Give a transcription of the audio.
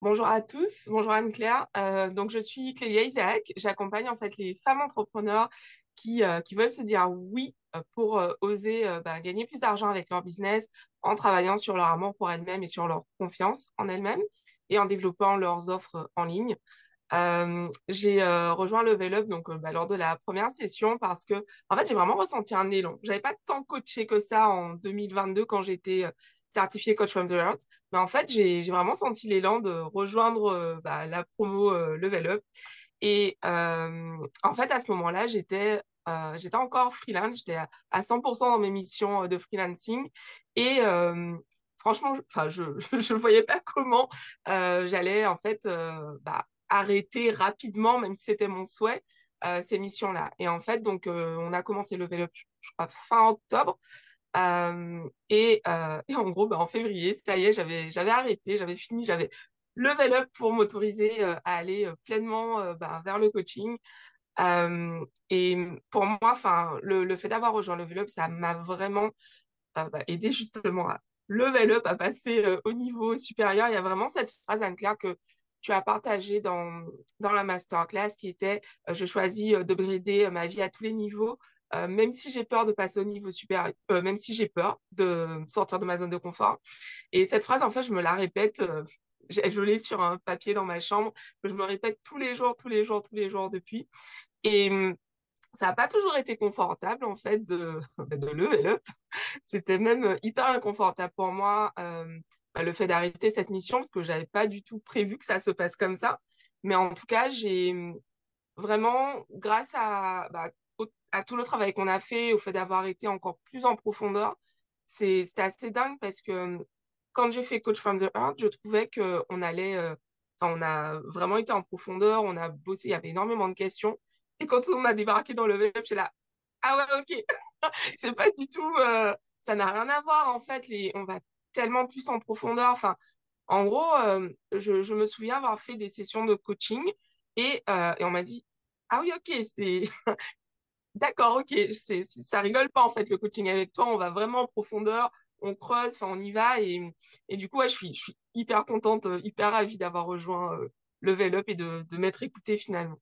Bonjour à tous, bonjour Anne-Claire. Donc je suis Clélia Isaac. J'accompagne en fait les femmes entrepreneurs qui veulent se dire oui pour oser gagner plus d'argent avec leur business en travaillant sur leur amour pour elles-mêmes et sur leur confiance en elles-mêmes et en développant leurs offres en ligne. J'ai rejoint Level Up lors de la première session parce que en fait j'ai vraiment ressenti un élan. J'avais pas tant coaché que ça en 2022 quand j'étais certifiée coach from the heart, mais en fait j'ai vraiment senti l'élan de rejoindre la promo Level Up et en fait à ce moment-là j'étais encore freelance, j'étais à 100% dans mes missions de freelancing et franchement je voyais pas comment j'allais en fait arrêter rapidement, même si c'était mon souhait, ces missions-là. Et en fait, on a commencé Level Up, je crois, fin octobre. Et en gros, en février, ça y est, j'avais arrêté, j'avais fini, j'avais Level Up pour m'autoriser à aller pleinement vers le coaching. Et pour moi, enfin, le fait d'avoir rejoint Level Up, ça m'a vraiment aidé justement à level up, à passer au niveau supérieur. Il y a vraiment cette phrase, Anne-Claire, que tu as partagée dans la masterclass qui était je choisis de brider ma vie à tous les niveaux, même si j'ai peur de passer au niveau supérieur, même si j'ai peur de sortir de ma zone de confort. Et cette phrase, en fait, je me la répète. Je l'ai sur un papier dans ma chambre, que je me répète tous les jours, tous les jours, tous les jours depuis. Et ça n'a pas toujours été confortable, en fait, de lever up. C'était même hyper inconfortable pour moi, le fait d'arrêter cette mission, parce que j'avais pas du tout prévu que ça se passe comme ça. Mais en tout cas, j'ai vraiment, grâce à tout le travail qu'on a fait, au fait d'avoir été encore plus en profondeur, c'était assez dingue parce que quand j'ai fait Coach from the Heart, je trouvais que on a vraiment été en profondeur, on a bossé, il y avait énormément de questions. Et quand on a débarqué dans le web, j'étais là, ah ouais, ok, c'est pas du tout, ça n'a rien à voir en fait. On va tellement plus en profondeur. Enfin, en gros, je me souviens avoir fait des sessions de coaching et on m'a dit, ah oui, ok, c'est d'accord, ok, ça rigole pas en fait le coaching avec toi. On va vraiment en profondeur, on creuse, enfin on y va et du coup, ouais, je suis hyper contente, hyper ravie d'avoir rejoint Level Up et de m'être écoutée finalement.